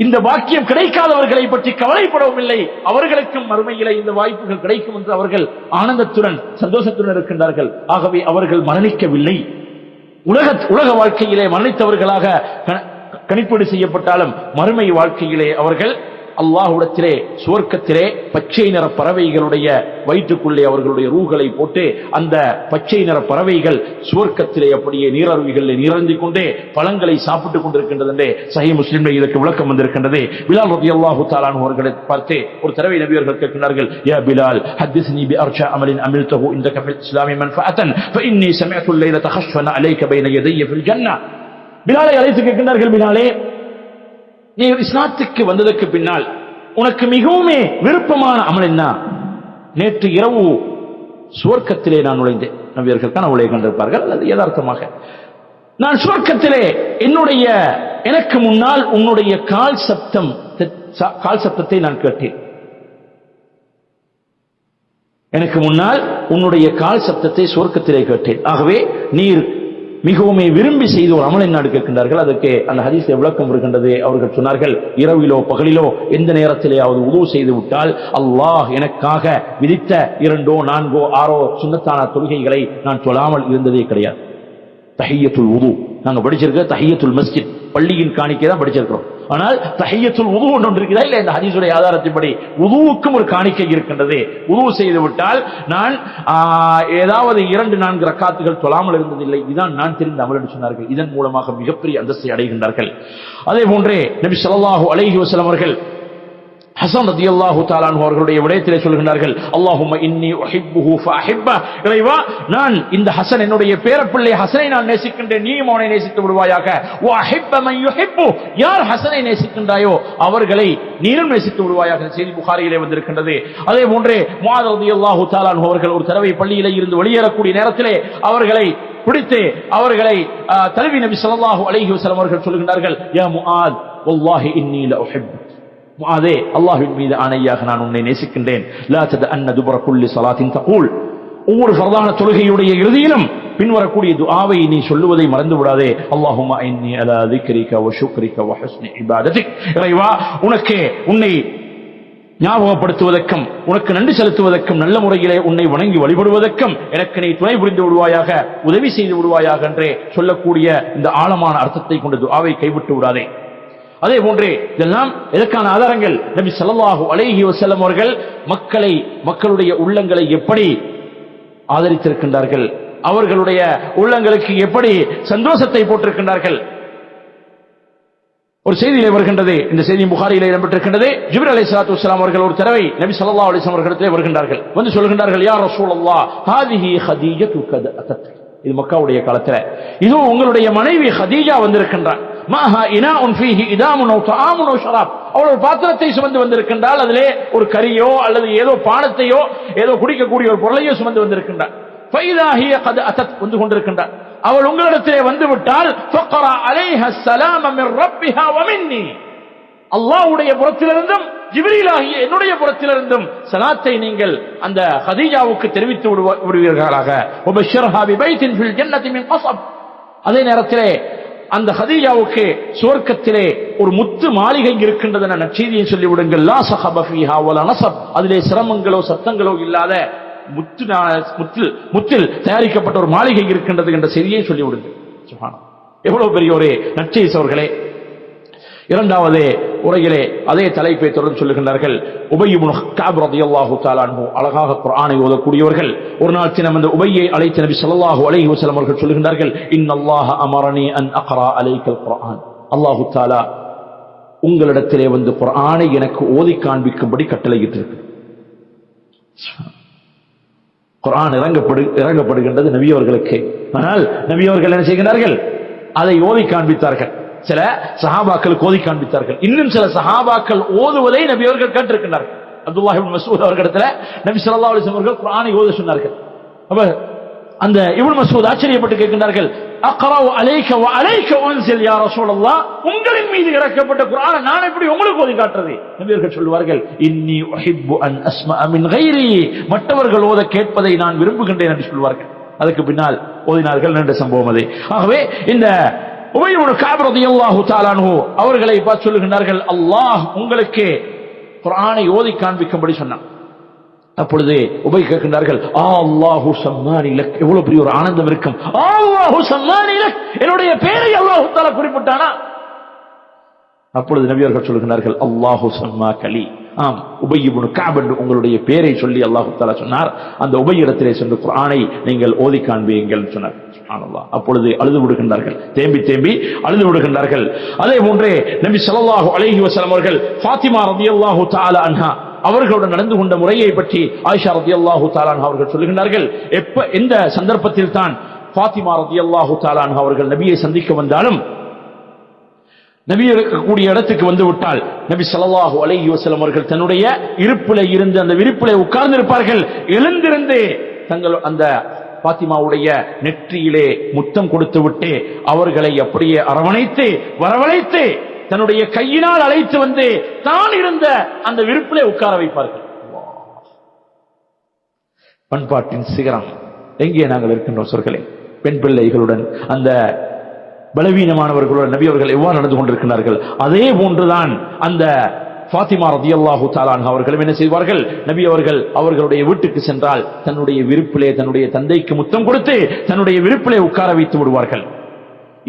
இந்த பாக்கியம் கிடைக்காதவர்களை பற்றி கவலைப்படவும் இல்லை, அவர்களுக்கும் மறுமையிலே இந்த வாய்ப்புகள் கிடைக்கும் என்று அவர்கள் ஆனந்தத்துடன் சந்தோஷத்துடன் இருக்கின்றார்கள். ஆகவே அவர்கள் மரணிக்கவில்லை. உலக வாழ்க்கையிலே மரணித்தவர்களாக கணிப்பீடு செய்யப்பட்டாலும் மறுமை வாழ்க்கையிலே அவர்கள் அல்லாஹ்விடத்திலே சுவர்க்கத்திலே பச்சை நிற பறவைகளுடைய வயிற்றுக்குள்ளே அவர்களுடைய ரூகளை போட்டு அந்த பச்சை நிற பறவைகள் சுவர்க்கத்திலே அப்படியே நீரருவிகளில் நீரந்திக் கொண்டே பழங்களை சாப்பிட்டுக் கொண்டிருக்கின்றது என்றே சஹீஹ் முஸ்லிமில் இதற்கு விளக்கம் வந்திருக்கின்றது. பிலால் ரலியல்லாஹு தஆலா அவர்களை பார்த்து ஒரு தடவை நபி அவர்கள் கேட்கிறார்கள், யா பிலால் ஹத்திஸ்னி பி அர்ஷா அமலின் அமில்தஹு இன்தக ஃபில் இஸ்லாமி மன்ஃபஅத்தன் ஃபஇன்னி சமிஅத்து அல்லைலத ஹஷ்வன அலைக பைன யதைய ஃபில் ஜன்னah. பிலாலை அழைத்து கேட்கிறார்கள், பிலாலே, நீ இஸ்லாத்துக்கு வந்ததற்கு பின்னால் உனக்கு மிகவும் விருப்பமான அமல் என்ன? நேற்று இரவு சுவர்க்கத்திலே நான் நுழைந்தேன். நபியர்கள் கனவுளை கண்டிருப்பார்கள் அல்லது யதார்த்தமாக, நான் சுவர்க்கத்திலே எனக்கு முன்னால் உன்னுடைய கால் சப்தத்தை நான் கேட்டேன். எனக்கு முன்னால் உன்னுடைய கால் சப்தத்தை சுவர்க்கத்திலே கேட்டேன். ஆகவே நீர் மிகவும் விரும்பி செய்து ஒரு அமல் என்ன கேட்கின்றார்கள். அதற்கு அந்த ஹதீஸில் விளக்கம் இருக்கின்றது. அவர்கள் சொன்னார்கள், இரவிலோ பகலிலோ எந்த நேரத்திலேயாவது உது செய்து விட்டால் அல்லாஹ் எனக்காக விதித்த 2, 4, 6 சுன்னத்தான தொழுகைகளை நான் சொல்லாமல் இருந்ததே கிடையாது. தஹிய்யத்துல் உது நாங்க படிச்சிருக்க, தஹிய்யத்துல் மஸ்ஜித் பள்ளியின் காணிக்கை தான் படிச்சிருக்கிறோம். ஆனால் தஹிய்யத்துல் உது ஒன்று இருக்கிறதா இல்லை? இந்த ஹதீஸுடைய ஆதாரத்தின்படி உதுவுக்கும் ஒரு காணிக்கை இருக்கின்றது. உது செய்து விட்டால் நான் ஏதாவது 2, 4 ரக்காத்துகள் தொழாமல் இருந்ததில்லை. இதுதான் நான் தெரிந்த அமல் என்று சொன்னார்கள். இதன் மூலமாக மிகப்பெரிய அந்தஸ்தை அடைகின்றார்கள். அதே போன்றே நபி ஸல்லல்லாஹு அலைஹி வஸல்லம் அவர்கள் ஹஸன் ரலியல்லாஹு தஆலா அன்ஹு அவர்களுடைய விடயத்திலே சொல்கிறார்கள், அல்லாஹும்ம இன்னி உஹிப்புஹு ஃபஅஹிப்பஹு. இறைவா, நான் இந்த ஹஸன் என்னுடைய பேரப்பிள்ளை ஹஸனை நான் நேசிக்கின்றேன், நீயும் அவனை நேசித்து விடுவாயாக. வ அஹிப்ப மன் யுஹிப்பு, யார் ஹஸனை நேசிக்கின்றாயோ அவர்களை நீரும் நேசித்து விடுவாயாக. செய்தி புகாரியிலே வந்திருக்கின்றது. அதே போன்றே முஆத் ரலியல்லாஹு தஆலா அன்ஹு அவர்கள் ஒரு தடவை பள்ளியிலே இருந்து வெளியேறக்கூடிய நேரத்திலே அவர்களை பிடித்து அவர்களை தழுவி நபி ஸல்லல்லாஹு அலைஹி வஸல்லம் அவர்கள் சொல்கிறார்கள், யா முஆத் வல்லாஹி இன்னி லஉஹிப்பு, முஆதே, அல்லாஹ்வின் மீது ஆணையாக நான் உன்னை நேசிக்கின்றேன். லா ததஅன்ன துபர குல்லி ஸலாத்தின் தகூல், ஒவ்வொரு ஃபர்தான தொழுகையுடைய இறுதியிலும் பின்வரக்கூடிய துஆவை நீ சொல்லுவதை மறந்து விடாதே. அல்லாஹும்ம இன்னி அலா ذிக்ரிக வ ஷுக்ரிக வ ஹுஸ்னி இபாதத்திக். இறைவா, உன்னை ஞாபகப்படுத்துவதற்கும் உனக்கு நன்றி செலுத்துவதற்கும் நல்ல முறையிலே உன்னை வணங்கி வழிபடுவதற்கும் எனக்கு நீ துணை புரிந்து விடுவாயாக, உதவி செய்து விடுவாயாக என்றே சொல்லக்கூடிய இந்த ஆழமான அர்த்தத்தை கொண்ட துஆவை கைவிட்டு விடாதே. அதே போன்றே இதெல்லாம் எதற்கான ஆதாரங்கள்? நபி ஸல்லல்லாஹு அலைஹி வஸல்லம் அவர்கள் மக்களுடைய உள்ளங்களை எப்படி ஆதரித்திருக்கின்றார்கள், அவர்களுடைய உள்ளங்களுக்கு எப்படி சந்தோஷத்தை போட்டிருக்கின்றார்கள். ஒரு செய்தியிலே வருகின்றது, இந்த செய்தி புகாரியிலே இடம்பெற்றிருக்கின்றது. ஜிப்ரீல் அலைஹிஸ்ஸலாத்து வஸ்ஸலாம் அவர்கள் ஒரு தடவை நபி ஸல்லல்லாஹு அலைஹி வஸல்லம் அவர்களிடத்திலே வருகின்றார்கள். வந்து சொல்கின்றார்கள், யா ரசூலல்லாஹ் ஹாதிஹி ஹதீஜத்துக அத்தத். இது மக்காவுடைய காலத்துல இது உங்களுடைய மனைவி ஹதீஜா வந்திருக்கின்றார். மாஹா இனாஉன் ஃபீஹி இதாமுன் அவ் தஆமுன் அவ் ஷராப். அவள் ஒரு பாத்திரத்தை சுமந்து வந்திருக்கின்றால், அதிலே ஒரு கறியோ அல்லது ஏதோ பானத்தையோ ஏதோ குடிக்கக்கூடிய ஒரு பொருளையோ சுமந்து வந்திருக்கின்றார். ஃபைதா ஹிய கத் அத்தத், வந்து கொண்டிருக்கின்றார். அவள் உங்களிடத்திலே வந்து விட்டால் ஃபக்ரா அலைஹா ஸலாம மின் ரப்பிஹா வ மின்னி, அல்லாஹ்வுடைய புறத்திலிருந்தும் ஜிப்ரீலாகிய என்னுடைய புறத்திலிருந்தும் ஸலாத்தை நீங்கள் அந்த ஹதீஜாவுக்கு தெரிவித்து விடுவீர்களாக. வபஷர்ஹா பிபைத்தின் ஃபில் ஜன்னதி மின் கஸப். அதே நேரத்திலே அந்த ஹதீஜாவுக்கு சுவர்க்கத்திலே ஒரு முத்து மாளிகை இருக்கின்றது என்ற நற்செய்தியை சொல்லிவிடுங்கள். லா ஸஹப ஃபீஹா வலா நஸப். அதிலே சிரமங்களோ சத்தங்களோ இல்லாத முத்தில் தயாரிக்கப்பட்ட ஒரு மாளிகை இருக்கின்றது என்ற செய்தியை சொல்லிவிடுங்கள். சுப்ஹானல்லாஹ், எவ்வளவு பெரிய ஒரு நற்செய்தி அவர்களே. இரண்டாவது உரையிலே அதே தலைப்பை தொடர்ந்து சொல்லுகின்றார்கள். உபய் இப்னு கஅப் ரலியல்லாஹு தஆலா அன்ஹு அழகாக குர்ஆனை ஓதக்கூடியவர்கள். ஒரு நாள் தினம் அந்த உபய்யை அழைத்து நபி ஸல்லல்லாஹு அலைஹி வஸல்லம் அவர்கள் சொல்லுகின்றார்கள், இன்னல்லாஹ அமரனி அன் அக்ரா அலைக்கல் குர்ஆன். அல்லாஹு தஆலா உங்களிடத்திலே வந்து குர்ஆனை எனக்கு ஓதி காண்பிக்கும்படி கட்டளையிட்டிருக்கு. குர்ஆன் இறங்கப்படுகின்றது நபி அவர்களுக்கு. ஆனால் நபி அவர்கள் என்ன செய்கிறார்கள்? அதை ஓதி காண்பித்தார்கள். சில சஹாபாக்களுக்கு ஓதி காண்பித்தார்கள். இன்னும் சில சஹாபாக்கள் ஓதுவதை நபி அவர்கள் கேட்டிருக்கிறார்கள். அப்துல்லாஹ் இப்னு மஸ்ஊத் அவர்களிடத்தில் நபி ஸல்லல்லாஹு அலைஹி வஸல்லம் அவர்கள் குர்ஆனை ஓத சொன்னார்கள். அப்ப அந்த இப்னு மஸ்ஊத் ஆச்சரியப்பட்டு கேட்கிறார்கள், அக்ரவு அலைக வ அலைக உன்ஸில் யா ரசூலல்லாஹ், உங்களின் மீது இறக்கப்பட்ட குர்ஆனை நான் எப்படி உங்களுக்கு ஓதி காட்டுறது? நபி அவர்கள் சொல்வார்கள், இன்னி உஹிப்பு அன் அஸ்மஅ மின் கைரி, மற்றவர்கள் ஓத கேட்பதை நான் விரும்புகின்றேன் என்று சொல்வார்கள். அதுக்கு பின்னால் ஓதினார்கள் என்ற சம்பவம் அது. ஆகவே இந்த உபய் இப்னு கஅப் ரலியல்லாஹு தஆலா அன்ஹு அவர்களை பார்த்து சொல்லுகின்றார்கள், அல்லாஹ் உங்களுக்கு குர்ஆனை ஓதி காண்பிக்கும்படி சொன்னான். அப்பொழுது உபய் கேட்கின்றார்கள், அல்லாஹு ஸம்மானி லக். எவ்வளவு பெரிய ஒரு ஆனந்தம் இருக்கும். அல்லாஹு ஸம்மானி லக், என்னுடைய பெயரை அல்லாஹ் தஆலா குறிப்பிட்டானா? அப்பொழுது நபி அவர்கள் சொல்லுகிறார்கள், அல்லாஹு ஸம்மாக லி. ஆம், உபய் இப்னு கஅப் என்று உங்களுடைய பெயரை சொல்லி அல்லாஹ் தஆலா சொன்னார். அந்த உபய் இடத்திலே சென்று குர்ஆனை நீங்கள் ஓதி காண்பியுங்கள் சொன்னார். சுப்ஹானல்லாஹ். அப்பொழுது அழுது விடுகின்றார்கள், தேம்பி அழுது விடுகின்றார்கள். அதே போன்றே நபி ஸல்லல்லாஹு அலைஹி வஸல்லம் அவர்கள் ஃபாத்திமா ரலியல்லாஹு தஆலா அன்ஹா அவர்களுடன் நடந்து கொண்ட முறையை பற்றி ஆயிஷா ரலியல்லாஹு தஆலா அன்ஹா அவர்கள் சொல்லுகிறார்கள், எந்த சந்தர்ப்பத்தில் தான் ஃபாத்திமா ரலியல்லாஹு தஆலா அன்ஹா அவர்கள் நபியை சந்திக்க வந்தாலும், நபி இருக்கக்கூடிய இடத்துக்கு வந்து விட்டால் நபி ஸல்லல்லாஹு அலைஹி வஸல்லம் அவர்கள் தன்னுடைய இருப்பிலே இருந்து அந்த விரிப்பிலே உட்கார்ந்து இருப்பார்கள். எழுந்திருந்து தங்கள் அந்த பாத்திமாவுடைய நெற்றியிலே முத்தம் கொடுத்து விட்டு அவர்களை அப்படியே அரவணைத்து வரவழைத்து தன்னுடைய கையினால் அழைத்து வந்து தான் இருந்த அந்த விருப்பிலே உட்கார வைப்பார்கள். பண்பாட்டின் சிகரம் எங்கே நாங்கள் இருக்கின்றோம் சொற்களே. பெண் பிள்ளைகளுடன் அந்த பலவீனமானவர்களுடன் நபி அவர்கள் எவ்வாறு நடந்து கொண்டிருக்கிறார்கள், அதே போன்றுதான் அந்த ஃபாத்திமா ரலியல்லாஹு தஆலா அன்ஹா அவர்களும் என்ன செய்வார்கள்? நபி அவர்கள் அவர்களுடைய வீட்டுக்கு சென்றால் தன்னுடைய விருப்பிலே தன்னுடைய தந்தைக்கு முத்தம் கொடுத்து தன்னுடைய விருப்பிலே உட்கார வைத்து விடுவார்கள்.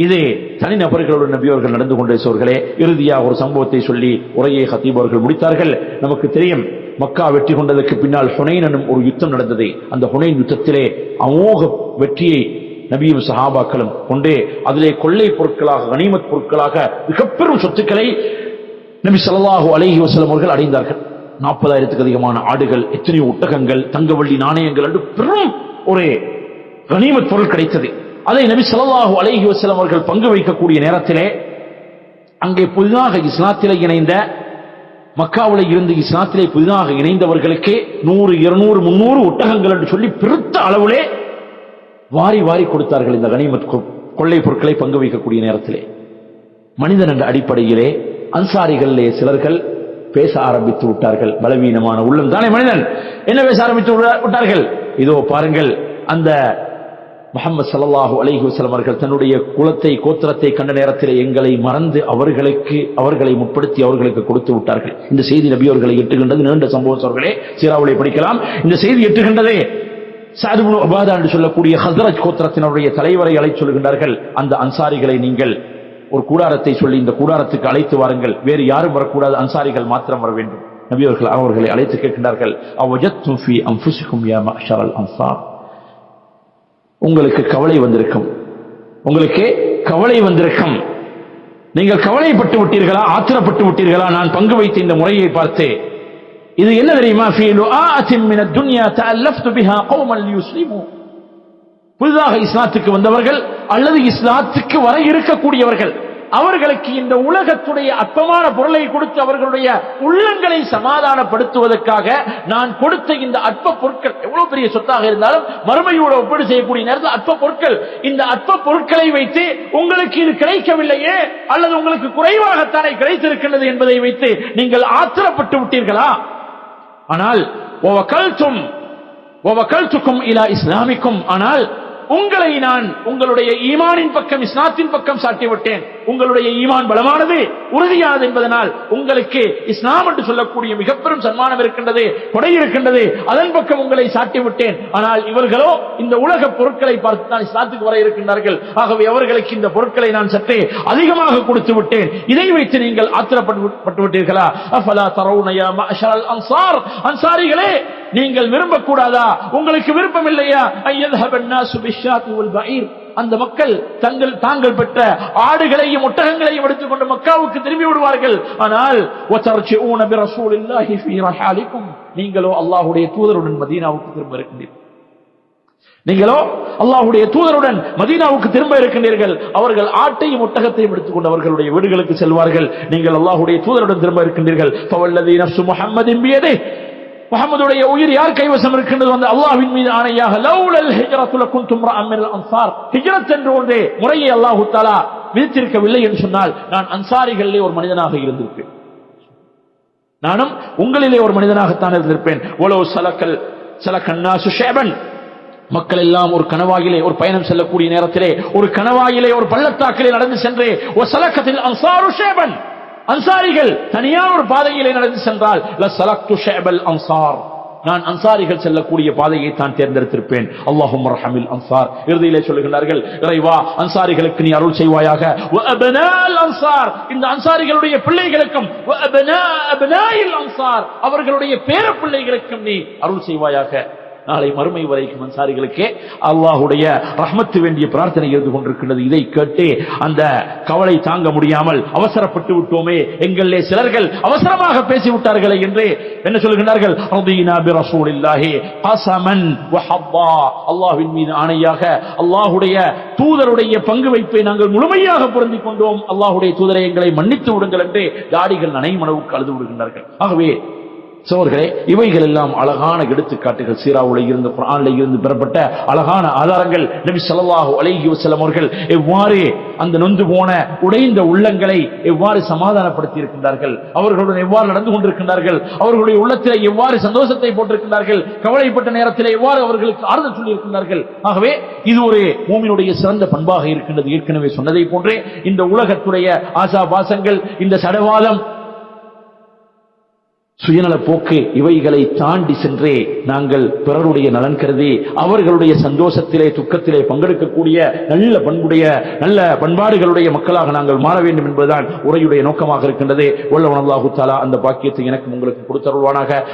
இது தனிநபர்களுடன் நபி அவர்கள் நடந்து கொண்ட சோர்களே. இறுதியாக ஒரு சம்பவத்தை சொல்லி உரையை ஹத்தீப் அவர்கள் முடித்தார்கள். நமக்கு தெரியும், மக்கா வெற்றி கொண்டதற்கு பின்னால் ஹுனைன் எனும் ஒரு யுத்தம் நடந்தது. அந்த ஹுனைன் யுத்தத்திலே அமோக வெற்றியை நபியும் சஹாபாக்களும் கொண்டே அதிலே கொள்ளை பொருட்களாக கனிமத் பொருட்களாக மிகப்பெரும் சொத்துக்களை நபி ஸல்லல்லாஹு அலைஹி வஸல்லம் அவர்கள் அடைந்தார்கள். 40,000க்கு அதிகமான ஆடுகள், எத்தனையோ ஒட்டகங்கள், தங்கவள்ளி நாணயங்கள் என்று பெரும் ஒரு கனிமத் பொருள் கிடைத்தது. அதை நபி ஸல்லல்லாஹு அலைஹி வஸல்லம் அவர்கள் பங்கு வைக்கக்கூடிய நேரத்திலே அங்கே புதிதாக இஸ்லாத்திலே இணைந்த, மக்காவிலே இருந்து இஸ்லாத்திலே புதிதாக இணைந்தவர்களுக்கு 100, 200, 300 ஒட்டகங்கள் என்று சொல்லி பெருத்த அளவிலே வாரி வாரி கொடுத்தார்கள். இந்த கனிமத் கொள்ளை பொருட்களை பங்கு வைக்கக்கூடிய நேரத்திலே மனிதன் என்ற அடிப்படையிலே அன்சாரிகளிலே சிலர்கள் பேச ஆரம்பித்து விட்டார்கள். பலவீனமான உள்ளம் தானே மனிதன். என்ன பேச ஆரம்பித்து விட்டார்கள்? இதோ பாருங்கள், அந்த முஹம்மது ஸல்லல்லாஹு அலைஹி வஸல்லம் அவர்கள் தன்னுடைய குலத்தை கோத்திரத்தை கண்ட நேரத்திலே எங்களை மறந்து அவர்களை முற்படுத்தி அவர்களுக்கு கொடுத்து விட்டார்கள். இந்த செய்தி நபி அவர்களை எட்டுகின்றது. நீண்ட சம்பவம் அவர்களே, சீராவிலே படிக்கலாம். இந்த செய்தி எட்டுகின்றதே. சஅத் இப்னு உபாதா என்று சொல்லக்கூடிய ஹஸ்ரஜ் கோத்திரத்தினுடைய தலைவரை அழைத்து சொல்கின்றார்கள், அந்த அன்சாரிகளை நீங்கள் ஒரு கூடாரத்தை சொல்லி இந்த கூடாரத்துக்கு அழைத்து வாருங்கள், வேறு யாரும் வரக்கூடாது, அன்சாரிகள் மாத்திரம் வர வேண்டும். நபி அவர்களை அழைத்து கேட்கின்றார்கள், அவஜத்தும் ஃபீ அன்ஃபுஸிகும் யா மஅஷரல் அன்சார், உங்களுக்கு கவலை வந்திருக்கும், உங்களுக்கு கவலை வந்திருக்கும், நீங்கள் கவலைப்பட்டு விட்டீர்களா, ஆத்திரப்பட்டு விட்டீர்களா நான் பங்கு வைத்த இந்த முறையை பார்த்து? இது என்ன தெரியுமா? ஃபீ லுஆஅத்தின் மின துன்யா தஅல்லஃப்து பிஹா கௌமன் லியுஸ்லிமு, புதிதாக இஸ்லாத்துக்கு வந்தவர்கள் அல்லது இஸ்லாத்துக்கு வர இருக்கக்கூடியவர்கள், அவர்களுக்கு இந்த உலகத்துடைய அற்பமான பொருளை கொடுத்து அவர்களுடைய உள்ளங்களை சமாதானப்படுத்துவதற்காக நான் கொடுத்த இந்த அற்ப பொருட்கள் எவ்வளவு பெரிய சொத்தாக இருந்தாலும் மறுமையோடு ஒப்பீடு செய்யக்கூடிய நேரத்தில் அற்ப பொருட்கள், இந்த அற்ப பொருட்களை வைத்து உங்களுக்கு இது கிடைக்கவில்லையே அல்லது உங்களுக்கு குறைவாகத்தானே கிடைத்திருக்கின்றது என்பதை வைத்து நீங்கள் ஆத்திரப்பட்டு விட்டீர்களா? ஆனால் இலா இஸ்லாமிக்கும், ஆனால் உங்களை நான் உங்களுடைய ஈமானின் பக்கம், இஸ்லாத்தின் பக்கம் சாட்டிவிட்டேன். உங்களுடைய ஈமான் பலமானது, உறுதியானது என்பதனால் உங்களுக்கு இஸ்லாம் என்று சொல்லக்கூடிய மிக பெரும் சன்மானம் இருக்கின்றது, கொடை இருக்கின்றது, அதன் பக்கம் உங்களை சாட்டிவிட்டேன். ஆனால் இவர்களோ இந்த உலக பொருட்களை பார்த்து தான் இஸ்லாத்துக்கு வர இருக்கின்றார்கள். ஆகவே அவர்களுக்கு இந்த பொருட்களை நான் சற்றே அதிகமாக கொடுத்து விட்டேன். இதை வைத்து நீங்கள் ஆத்திரப்பட்டு விட்டீர்களா? அஃபலா தரவுன யா மஅஷரல் அன்சார், அன்சாரிகளே நீங்கள் விரும்பக்கூடாதா, உங்களுக்கு விருப்பம் இல்லையா? ஐயத்ஹபன் நாசு பிஷ்ஷாத்தி வல் பஈர், அந்த மக்கள் தாங்கள் பெற்ற ஆடுகளையும் ஒட்டகங்களையும் எடுத்துக்கொண்டு மக்காவுக்கு திரும்பி விடுவார்கள். ஆனால் வதர்ஜிஊன பிரசூலில்லாஹி ஃபீ ரஹாலிக்கும், நீங்களோ அல்லாஹ்வுடைய தூதருடன் மதீனாவுக்கு திரும்ப இருக்கின்றீர்கள். நீங்களோ அல்லாஹ்வுடைய தூதருடன் மதீனாவுக்கு திரும்ப இருக்கின்றீர்கள். அவர்கள் ஆட்டையும் ஒட்டகத்தையும் எடுத்துக்கொண்டு அவர்களுடைய வீடுகளுக்கு செல்வார்கள். நீங்கள் அல்லாஹ்வுடைய தூதருடன் திரும்ப இருக்கின்றீர்கள். ஃபவல்லதி நஃப்சு முஹம்மதின் பியதிஹி, முஹம்மதுடைய உயிர் யார் கைவசம் இருக்கின்றது வந்து அல்லாஹ்வின் மீது ஆணையாக, லௌலல் ஹிஜ்ரத்து லகுன்தும் ரஅம் மினல் அன்சார், ஹிஜ்ரத் என்ற ஒன்றே முறையை அல்லாஹ் தஆலா விதித்திருக்கவில்லை என்று சொன்னால் நான் அன்சாரிகளிலே ஒரு மனிதனாக இருந்திருப்பேன். நானும் உங்களிலே ஒரு மனிதனாகத்தான் இருந்திருப்பேன். வலோ சலக்கன் நாசு ஷைபன், மக்கள் எல்லாம் ஒரு கணவாயிலே ஒரு பயணம் செல்லக்கூடிய நேரத்திலே ஒரு கணவாயிலே ஒரு பள்ளத்தாக்கிலே நடந்து சென்று வஸலக்கத்தில் அன்சாரு ஷைபன், அன்சாரிகள் தனியான ஒரு பாதையிலே நடந்து சென்றால் லஸலக்து ஷைபல் அன்சார், நான் அன்சாரிகள் செல்லக்கூடிய பாதையை தான் தேர்ந்தெடுத்திருப்பேன். அல்லாஹும்ம ரஹமில் அன்சார். இறுதியிலே சொல்லுகிறார்கள், இறைவா அன்சாரிகளுக்கு நீ அருள் செய்வாயாக. வ அப்னால் அன்சார், இந்த அன்சாரிகளுடைய பிள்ளைகளுக்கும், வ அப்னாயில் அன்சார், அவர்களுடைய பேர பிள்ளைகளுக்கும் நீ அருள் செய்வாயாக. நாளை மறுமை வரைக்கும் அன்சாரிகளுக்கே அல்லாஹ்வுடைய ரஹ்மத்து வேண்டிய பிரார்த்தனை இருந்து கொண்டிருக்கிறது. இதை கேட்டு அந்த கவலை தாங்க முடியாமல் அவசரப்பட்டு விட்டோமே, எங்களிலே சிலர்கள் அவசரமாக பேசிவிட்டார்களே என்று என்ன சொல்கின்றார்கள்? ரதீனா பிரசூலில்லாஹி கஸமன் வ ஹவ்வா, அல்லாஹ்வின் மீது ஆணையாக அல்லாஹ்வுடைய தூதருடைய பங்கு வைப்பை நாங்கள் முழுமையாக பொருந்திக் கொண்டோம். அல்லாஹ்வுடைய தூதரை எங்களை மன்னித்து விடுங்கள் என்று தாடிகள் நனையும் அளவுக்கு அழுது விடுகின்றார்கள். ஆகவே சோர்களே, இவைகள் எல்லாம் அழகான எடுத்துக்காட்டுகள். சீராவுல இருந்து குர்ஆனில் இருந்து பெறப்பட்ட அழகான ஆதாரங்கள். நபி ஸல்லல்லாஹு அலைஹி வஸல்லம் அவர்கள் எவ்வாறு அந்த நொந்து போன உடைந்த உள்ளங்களை எவ்வாறு சமாதானப்படுத்தி இருக்கின்றார்கள், அவர்களுடன் எவ்வாறு நடந்து கொண்டிருக்கின்றார்கள், அவர்களுடைய உள்ளத்திலே எவ்வாறு சந்தோஷத்தை போட்டிருக்கின்றார்கள், கவலைப்பட்ட நேரத்தில் எவ்வாறு அவர்களுக்கு ஆறுதல் சொல்லி இருக்கின்றார்கள். ஆகவே இது ஒரு மூமினுடைய சிறந்த பண்பாக இருக்கின்றது. ஏற்கனவே சொன்னதை போன்றே இந்த உலகத்துடைய ஆசா பாசங்கள், இந்த சடவாதம், சுயநல போக்கு, இவைகளை தாண்டி சென்றே நாங்கள் பிறருடைய நலன் கருதி அவர்களுடைய சந்தோஷத்திலே துக்கத்திலே பங்கெடுக்கக்கூடிய நல்ல பண்புடைய நல்ல பண்பாடுகளுடைய மக்களாக நாங்கள் மாற வேண்டும் என்பதுதான் உரையுடைய நோக்கமாக இருக்கின்றது. வல்லவன் அல்லாஹு தஆலா அந்த பாக்கியத்தை எனக்கு உங்களுக்கு கொடுத்தருள்வானாக.